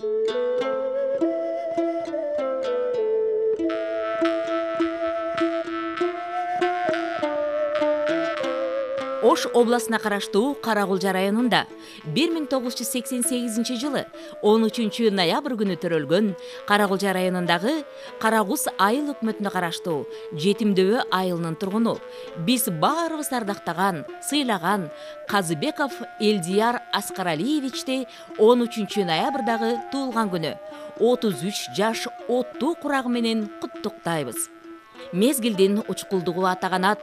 Ош областына караштуу Каракулжа районунда 1988 жылы 13 ноябрь күнү төрөлгөн Каракулжа районундагы Каракуз айыл өкмөтүнө караштуу Жетимдөбө айылынын тургуну биз баарыбыз ардактаган, сыйлаган Казыбеков Элдияр Аскаралиевичти 13 ноябрдагы туулган күнү 33 жаш оттуу курагы менен куттуктайбыз. Мезгилдин учкулдугу атаганат,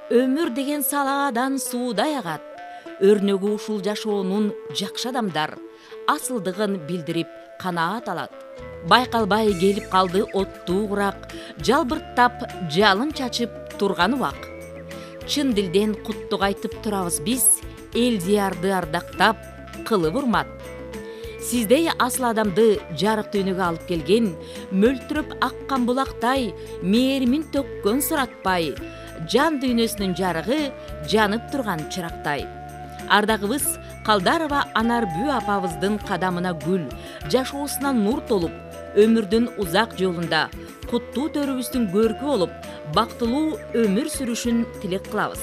өмүр деген салаадан суудай агат. Өрнөгү ушул жашоонун жакшы адамдар асылдыгын билдирип канаат алат. Байкалбай келип калды оттуу курак, жалбырттап, жалын чачып турган убак. Чын дилден куттук айтып турабыз биз, Элдиярды ардактап, кылып урмат. Сиздей асыл адамды жарык дүйнөгө алып келген, мөлтүрөп аккан булактай, мээримин төккөн суратпай, жан дүйнөсүнүн жарыгы жанып турган чырактай. Ардагыбыз Калдарова Анарбү апабыздын кадамына гүл, жашоосуна нур толуп, өмүрдүн узак жолунда куттуу төрүбүздүн көркү болуп, бактылуу өмүр сүрүшүн тилек кылабыз.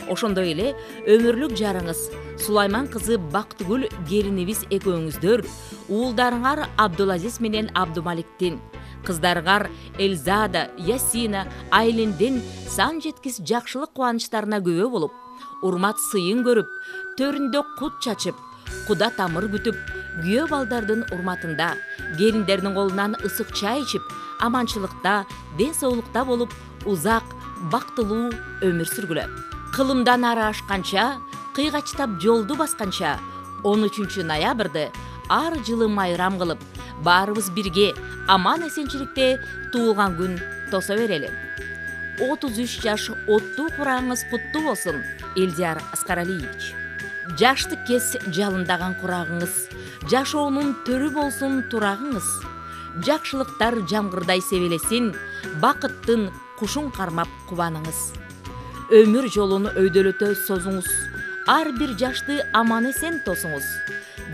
Ошондой эле өмүрлүк жарыңыз Сулайман кызы Бактыгүл келинибиз экөөңүздөр, уулдарыңар Абдулазиз менен Абдумаликтин, кыздарыңар Элзада, Ясина, Айлиндин сан жеткис жакшылык кубанычтарына күбө болуп, урмат сыйын көрүп, төрүндө кут чачып, куда тамыр күтүп, күйөө балдардын урматында, келиндердин колунан ысык чай ичип, аманчылыкта, ден соолукта болуп, узак, бактылуу өмүр сүргүлө. Кылымдан ары ашканча, кыйгачтап жолду басканча, 13 ноябрды ар жылы майрам кылып, баарыбыз бирге аман эсенчиликте туулган күн тосо берели. 33 жаш оттуу курагыңыз куттуу болсун, Элдияр Аскаралиевич. Жаштык кес жалындаган курагыңыз, жашоонун төрү болсун турагыңыз. Жакшылыктар жамгырдай себелесин, бакыттын кушун кармап кубаныңыз. Өмүр жолун өйдөлөтө созуңуз, ар бир жашты аман эсен тосуңуз.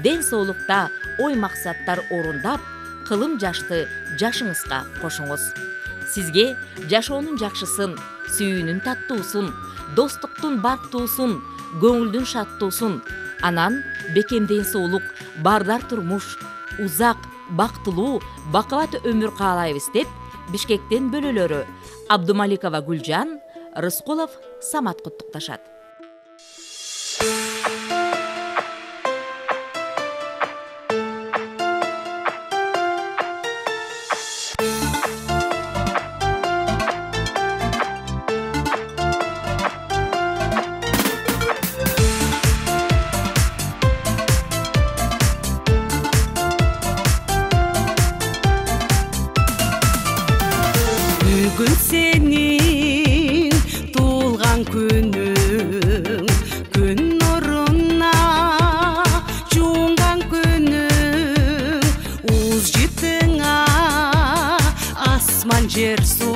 Ден соолукта ой максаттар орундап, кылым жашты жашыңызга кошуңуз. Сизге жашоонун жакшысын, сүйүүнүн таттуусун, достуктун бактуусун, көңүлдүн шаттуусун, анан бекемден соолук, бардар турмуш, узак, бактылуу, бакыбат өмүр каалайбыз деп Бишкектен бөлөлөрү Абдумаликова Гүлжан, Рыскулов Самат куттукташат. Бүгүн сенин туулган күнүң, күн нуруна жуунган күнүң, уз жытыңа асман жер суу